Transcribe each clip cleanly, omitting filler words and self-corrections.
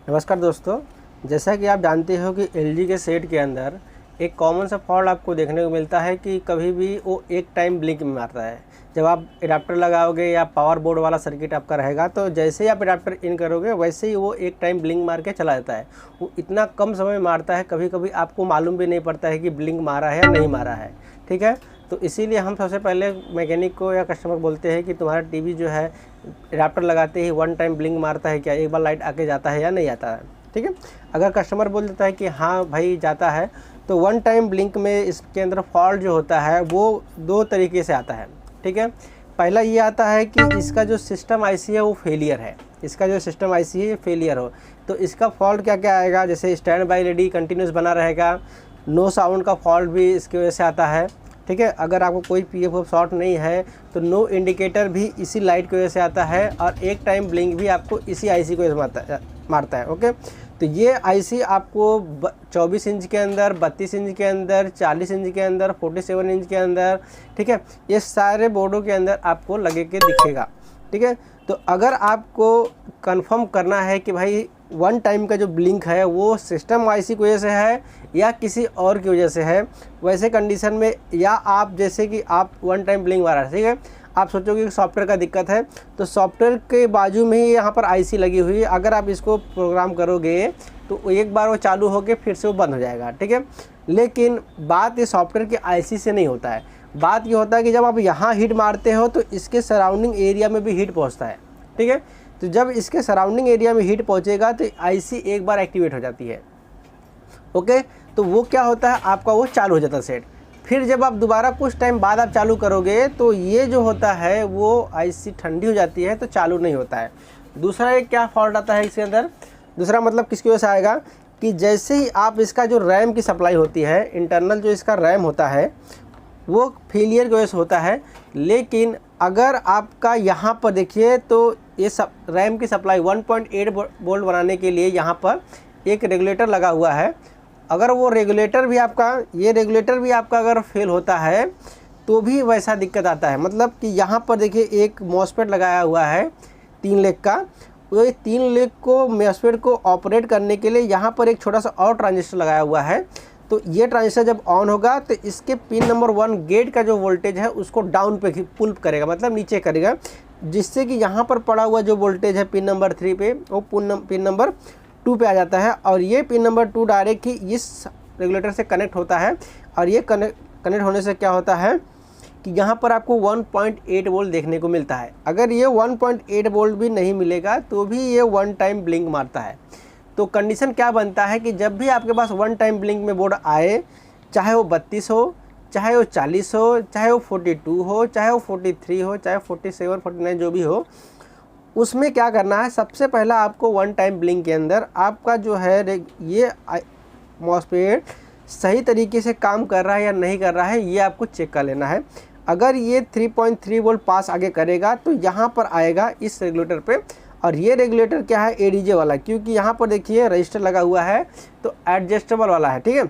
नमस्कार दोस्तों। जैसा कि आप जानते हो कि एलजी के सेट के अंदर एक कॉमन सा फॉल्ट आपको देखने को मिलता है कि कभी भी वो एक टाइम ब्लिंक में मारता है। जब आप एडाप्टर लगाओगे या पावर बोर्ड वाला सर्किट आपका रहेगा तो जैसे ही आप एडाप्टर इन करोगे वैसे ही वो एक टाइम ब्लिंक मार के चला जाता है। वो इतना कम समय में मारता है, कभी कभी आपको मालूम भी नहीं पड़ता है कि ब्लिंक मारा है या नहीं मारा है। ठीक है, तो इसीलिए हम सबसे पहले मैकेनिक को या कस्टमर बोलते हैं कि तुम्हारा टीवी जो है एडाप्टर लगाते ही वन टाइम ब्लिंक मारता है क्या, एक बार लाइट आके जाता है या नहीं आता है। ठीक है, अगर कस्टमर बोल देता है कि हाँ भाई जाता है, तो वन टाइम ब्लिंक में इसके अंदर फॉल्ट जो होता है वो दो तरीके से आता है। ठीक है, पहला ये आता है कि इसका जो सिस्टम आईसी है वो फेलियर है। इसका जो सिस्टम आईसी है फेलियर हो तो इसका फॉल्ट क्या क्या आएगा, जैसे स्टैंड बाई एलईडी कंटिन्यूस बना रहेगा, नो साउंड का फॉल्ट भी इसकी वजह से आता है। ठीक है, अगर आपको कोई पीएफ शॉर्ट नहीं है तो नो इंडिकेटर भी इसी लाइट की वजह से आता है, और एक टाइम ब्लिंक भी आपको इसी आईसी को मारता है। ओके, तो ये आईसी आपको 24 इंच के अंदर, 32 इंच के अंदर, 40 इंच के अंदर, 47 इंच के अंदर, ठीक है, ये सारे बोर्डों के अंदर आपको लगे के दिखेगा। ठीक है, तो अगर आपको कंफर्म करना है कि भाई वन टाइम का जो ब्लिंक है वो सिस्टम आईसी की वजह से है या किसी और की वजह से है, वैसे कंडीशन में, या आप जैसे कि आप वन टाइम ब्लिंक मारा है, ठीक है, आप सोचोगे कि सॉफ्टवेयर का दिक्कत है, तो सॉफ्टवेयर के बाजू में ही यहाँ पर आईसी लगी हुई है। अगर आप इसको प्रोग्राम करोगे तो एक बार वो चालू होके फिर से वो बंद हो जाएगा। ठीक है, लेकिन बात ये सॉफ्टवेयर के आईसी से नहीं होता है। बात ये होता है कि जब आप यहाँ हीट मारते हो तो इसके सराउंडिंग एरिया में भी हीट पहुँचता है। ठीक है, तो जब इसके सराउंडिंग एरिया में हीट पहुँचेगा तो आईसी एक बार एक्टिवेट हो जाती है। ओके, तो वो क्या होता है, आपका वो चालू हो जाता है सेट। फिर जब आप दोबारा कुछ टाइम बाद आप चालू करोगे तो ये जो होता है वो आईसी ठंडी हो जाती है तो चालू नहीं होता है। दूसरा एक क्या फॉल्ट आता है इसके अंदर, दूसरा मतलब किसकी वजह से आएगा कि जैसे ही आप इसका जो रैम की सप्लाई होती है, इंटरनल जो इसका रैम होता है वो फेलियर की वजह से होता है। लेकिन अगर आपका यहाँ पर देखिए तो ये रैम की सप्लाई 1.8 वोल्ट बनाने के लिए यहाँ पर एक रेगुलेटर लगा हुआ है। अगर वो रेगुलेटर भी आपका, ये रेगुलेटर भी आपका अगर फेल होता है तो भी वैसा दिक्कत आता है। मतलब कि यहाँ पर देखिए एक मॉसफेट लगाया हुआ है 3 लेग का, वो 3 लेग को मॉसफेट को ऑपरेट करने के लिए यहाँ पर एक छोटा सा और ट्रांजिस्टर लगाया हुआ है। तो ये ट्रांजिस्टर जब ऑन होगा तो इसके पिन नंबर 1 गेट का जो वोल्टेज है उसको डाउन पे पुल करेगा, मतलब नीचे करेगा, जिससे कि यहाँ पर पड़ा हुआ जो वोल्टेज है पिन नंबर 3 पे वो पिन नंबर 2 पे आ जाता है, और ये पिन नंबर 2 डायरेक्ट ही इस रेगुलेटर से कनेक्ट होता है। और ये कनेक्ट होने से क्या होता है कि यहाँ पर आपको 1.8 वोल्ट देखने को मिलता है। अगर ये 1.8 वोल्ट भी नहीं मिलेगा तो भी ये वन टाइम ब्लिंक मारता है। तो कंडीशन क्या बनता है कि जब भी आपके पास वन टाइम ब्लिंक में बोर्ड आए, चाहे वो 32 हो, चाहे वो 40 हो, चाहे वो 42 हो, चाहे वो 43 हो, चाहे 47, 49 जो भी हो, उसमें क्या करना है, सबसे पहला आपको वन टाइम ब्लिंक के अंदर आपका जो है ये मॉसफेट सही तरीके से काम कर रहा है या नहीं कर रहा है, ये आपको चेक कर लेना है। अगर ये 3.3 वोल्ट पास आगे करेगा तो यहाँ पर आएगा इस रेगुलेटर पे, और ये रेगुलेटर क्या है, एडीजे वाला, क्योंकि यहाँ पर देखिए रजिस्टर लगा हुआ है तो एडजस्टेबल वाला है। ठीक है,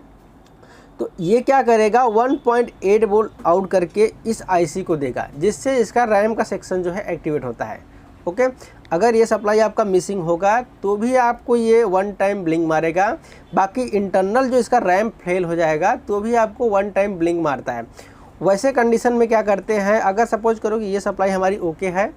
तो ये क्या करेगा, 1.8 वोल्ट आउट करके इस आईसी को देगा, जिससे इसका रैम का सेक्शन जो है एक्टिवेट होता है। ओके, अगर ये सप्लाई आपका मिसिंग होगा तो भी आपको ये वन टाइम ब्लिंक मारेगा। बाकी इंटरनल जो इसका रैम फेल हो जाएगा तो भी आपको वन टाइम ब्लिंक मारता है। वैसे कंडीशन में क्या करते हैं, अगर सपोज करो कि ये सप्लाई हमारी ओके है,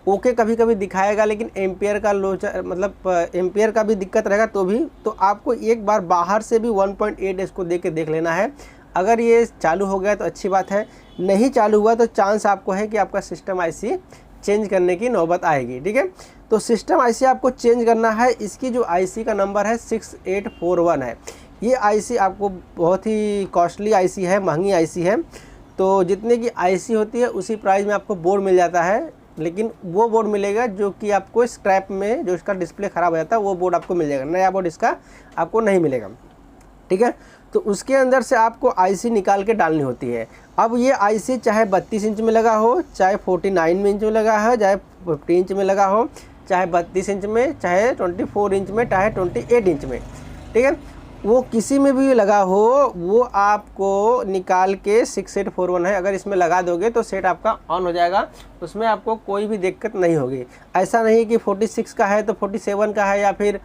ओके कभी कभी दिखाएगा लेकिन एम्पियर का मतलब एम्पियर का भी दिक्कत रहेगा, तो आपको एक बार बाहर से भी 1.8 इसको देख लेना है। अगर ये चालू हो गया तो अच्छी बात है, नहीं चालू हुआ तो चांस आपको है कि आपका सिस्टम आईसी चेंज करने की नौबत आएगी। ठीक है, तो सिस्टम आईसी आपको चेंज करना है। इसकी जो आईसी का नंबर है 6841 है। ये आईसी आपको बहुत ही कॉस्टली आईसी है, महंगी आईसी है। तो जितने की आईसी होती है उसी प्राइस में आपको बोर्ड मिल जाता है, लेकिन वो बोर्ड मिलेगा जो कि आपको स्क्रैप में, जो इसका डिस्प्ले ख़राब हो जाता है वो बोर्ड आपको मिल जाएगा, नया बोर्ड इसका आपको नहीं मिलेगा। ठीक है, तो उसके अंदर से आपको आईसी निकाल के डालनी होती है। अब ये आईसी चाहे 32 इंच में लगा हो, चाहे 49 इंच में लगा हो, चाहे 50 इंच में लगा हो, चाहे 32 इंच में, चाहे 24 इंच में, चाहे 28 इंच में, ठीक है, वो किसी में भी लगा हो, वो आपको निकाल के 6841 है, अगर इसमें लगा दोगे तो सेट आपका ऑन हो जाएगा, उसमें आपको कोई भी दिक्कत नहीं होगी। ऐसा नहीं कि 46 का है तो 47 का है या फिर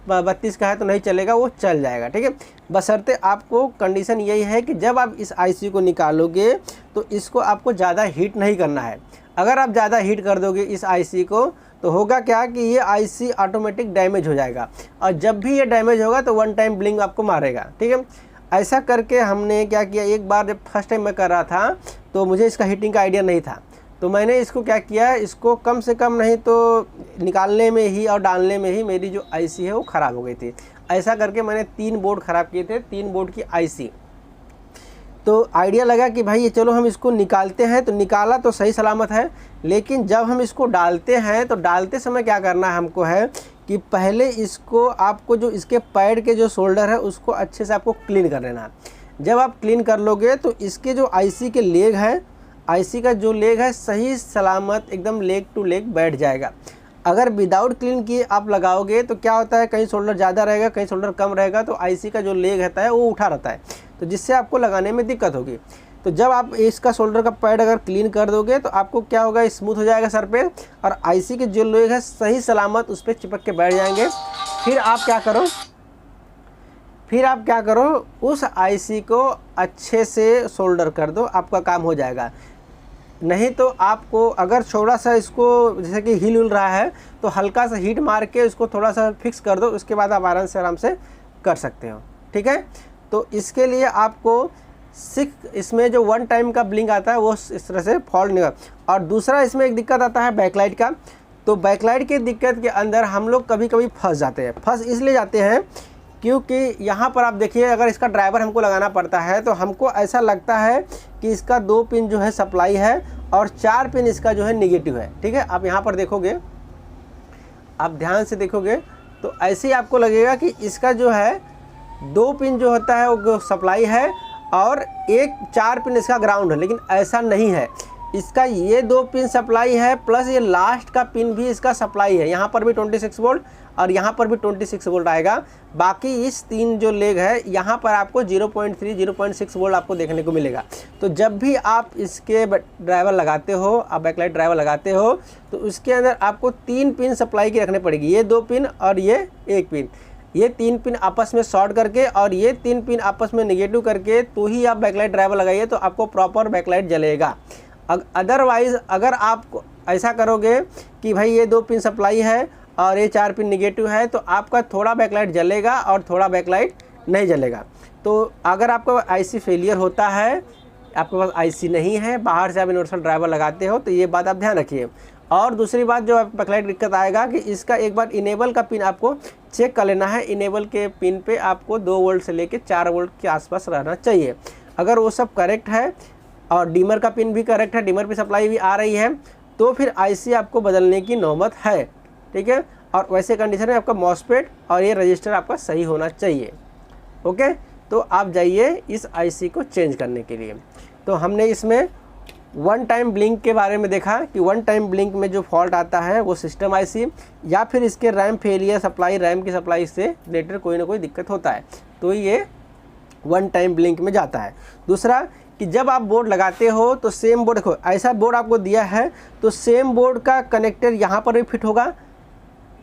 32 का है तो नहीं चलेगा, वो चल जाएगा, ठीक है। बशर्ते आपको कंडीशन यही है कि जब आप इस आईसी को निकालोगे तो इसको आपको ज़्यादा हीट नहीं करना है। अगर आप ज़्यादा हीट कर दोगे इस आईसी को तो होगा क्या कि ये आईसी ऑटोमेटिक डैमेज हो जाएगा, और जब भी ये डैमेज होगा तो वन टाइम ब्लिंक आपको मारेगा, ठीक है। ऐसा करके हमने क्या किया, एक बार जब फर्स्ट टाइम मैं कर रहा था तो मुझे इसका हीटिंग का आइडिया नहीं था, तो मैंने इसको क्या किया, इसको कम से कम नहीं तो निकालने में ही और डालने में ही मेरी जो आईसी है वो ख़राब हो गई थी। ऐसा करके मैंने 3 बोर्ड ख़राब किए थे, 3 बोर्ड की आईसी। तो आइडिया लगा कि भाई ये चलो हम इसको निकालते हैं, तो निकाला तो सही सलामत है, लेकिन जब हम इसको डालते हैं तो डालते समय क्या करना है हमको है कि पहले इसको आपको जो इसके पैड के जो शोल्डर है उसको अच्छे से आपको क्लीन कर लेना है। जब आप क्लीन कर लोगे तो इसके जो आईसी के लेग है, आईसी का जो लेग है सही सलामत एकदम लेग टू लेग बैठ जाएगा। अगर विदाउट क्लीन किए आप लगाओगे तो क्या होता है, कहीं शोल्डर ज़्यादा रहेगा, कहीं शोल्डर कम रहेगा, तो आईसी का जो लेग रहता है वो उठा रहता है, तो जिससे आपको लगाने में दिक्कत होगी। तो जब आप इसका शोल्डर का पैड अगर क्लीन कर दोगे तो आपको क्या होगा, स्मूथ हो जाएगा सर पे, और आईसी के जो लेग है सही सलामत उस पर चिपक के बैठ जाएंगे। फिर आप क्या करो, उस आईसी को अच्छे से शोल्डर कर दो, आपका काम हो जाएगा। नहीं तो आपको अगर थोड़ा सा इसको जैसे कि हिल रहा है तो हल्का सा हीट मार के इसको थोड़ा सा फिक्स कर दो, उसके बाद आप आराम से कर सकते हो, ठीक है। तो इसके लिए आपको इसमें जो वन टाइम का ब्लिंक आता है वो इस तरह से फॉल्ट नहीं होगा। और दूसरा इसमें एक दिक्कत आता है बैकलाइट का। तो बैकलाइट की दिक्कत के अंदर हम लोग कभी कभी फंस जाते हैं। फंस इसलिए जाते हैं क्योंकि यहाँ पर आप देखिए, अगर इसका ड्राइवर हमको लगाना पड़ता है तो हमको ऐसा लगता है कि इसका 2 पिन जो है सप्लाई है और 4 पिन इसका जो है निगेटिव है, ठीक है। आप यहाँ पर देखोगे, आप ध्यान से देखोगे तो ऐसे ही आपको लगेगा कि इसका जो है 2 पिन जो होता है वो सप्लाई है और 4 पिन इसका ग्राउंड है, लेकिन ऐसा नहीं है। इसका ये 2 पिन सप्लाई है प्लस ये लास्ट का पिन भी इसका सप्लाई है। यहाँ पर भी 26 वोल्ट और यहाँ पर भी 26 वोल्ट आएगा। बाकी इस 3 जो लेग है यहाँ पर आपको 0.3 0.6 वोल्ट आपको देखने को मिलेगा। तो जब भी आप इसके ड्राइवर लगाते हो, आप बैकलाइट ड्राइवर लगाते हो, तो उसके अंदर आपको 3 पिन सप्लाई की रखनी पड़ेगी, ये 2 पिन और ये 1 पिन। ये 3 पिन आपस में शॉर्ट करके और ये 3 पिन आपस में निगेटिव करके तो ही आप बैकलाइट ड्राइवर लगाइए, तो आपको प्रॉपर बैकलाइट जलेगा। अदरवाइज़ अगर आप ऐसा करोगे कि भाई ये 2 पिन सप्लाई है और ये 4 पिन निगेटिव है, तो आपका थोड़ा बैकलाइट जलेगा और थोड़ा बैकलाइट नहीं जलेगा। तो अगर आपका आईसी फेलियर होता है, आपके पास आईसी नहीं है, बाहर से आप यूनिवर्सल ड्राइवर लगाते हो, तो ये बात आप ध्यान रखिए। और दूसरी बात जो आप बैकलाइट दिक्कत आएगा कि इसका एक बार इनेबल का पिन आपको चेक कर लेना है। इनेबल के पिन पे आपको 2 वोल्ट से लेके 4 वोल्ट के आसपास रहना चाहिए। अगर वो सब करेक्ट है और डिमर का पिन भी करेक्ट है, डिमर पे सप्लाई भी आ रही है, तो फिर आईसी आपको बदलने की नौबत है, ठीक है। और वैसे कंडीशन में आपका मॉसफेट और ये रजिस्टर आपका सही होना चाहिए, ओके। तो आप जाइए इस आईसी को चेंज करने के लिए। तो हमने इसमें वन टाइम ब्लिंक के बारे में देखा कि वन टाइम ब्लिंक में जो फॉल्ट आता है वो सिस्टम आईसी या फिर इसके रैम फेलियर, सप्लाई रैम की सप्लाई से रिलेटेड कोई ना कोई दिक्कत होता है, तो ये वन टाइम ब्लिंक में जाता है। दूसरा कि जब आप बोर्ड लगाते हो तो सेम बोर्ड, देखो ऐसा बोर्ड आपको दिया है तो सेम बोर्ड का कनेक्टर यहाँ पर भी फिट होगा,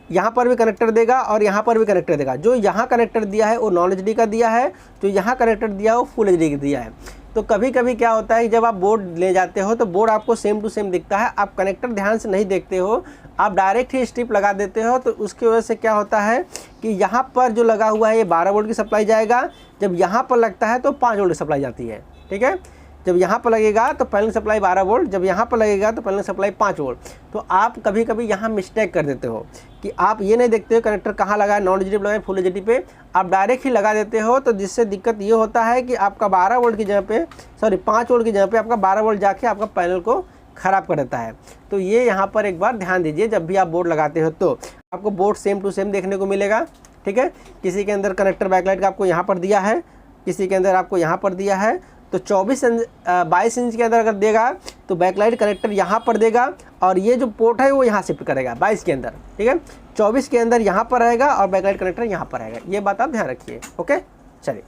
यहाँ पर भी कनेक्टर देगा और यहाँ पर भी कनेक्टर देगा। जो यहाँ कनेक्टर दिया है वो नॉन एचडी का दिया है, जो यहाँ कनेक्टर दिया है वो फुल एचडी का दिया है। तो कभी कभी क्या होता है कि जब आप बोर्ड ले जाते हो तो बोर्ड आपको सेम टू सेम दिखता है, आप कनेक्टर ध्यान से नहीं देखते हो, आप डायरेक्ट ही स्ट्रिप लगा देते हो। तो उसकी वजह से क्या होता है कि यहाँ पर जो लगा हुआ है ये 12 वोल्ट की सप्लाई जाएगा, जब यहाँ पर लगता है तो 5 वोल्ट की सप्लाई जाती है, ठीक है। जब यहाँ पर लगेगा तो पैनल सप्लाई 12 वोल्ट, जब यहाँ पर लगेगा तो पैनल सप्लाई 5 वोल्ट। तो आप कभी कभी यहाँ मिस्टेक कर देते हो कि आप ये नहीं देखते हो कनेक्टर कहाँ लगा है, नॉन एचडी पे लगा है, फुल एचडी पे, आप डायरेक्ट ही लगा देते हो। तो जिससे दिक्कत ये होता है कि आपका 12 वोल्ट की जगह पे 5 वोल्ट की जगह पे आपका 12 वोल्ट जाके आपका पैनल को ख़राब कर देता है। तो ये यहाँ पर एक बार ध्यान दीजिए, जब भी आप बोर्ड लगाते हो तो आपको बोर्ड सेम टू सेम देखने को मिलेगा, ठीक है। किसी के अंदर कनेक्टर बैकलाइट का आपको यहाँ पर दिया है, किसी के अंदर आपको यहाँ पर दिया है। तो 22 इंच के अंदर अगर देगा तो बैकलाइट कनेक्टर यहाँ पर देगा और ये जो पोर्ट है वो यहाँ शिफ्ट करेगा 22 के अंदर, ठीक है। 24 के अंदर यहाँ पर रहेगा और बैकलाइट कनेक्टर यहाँ पर रहेगा। ये बात आप ध्यान रखिए, ओके। चलिए।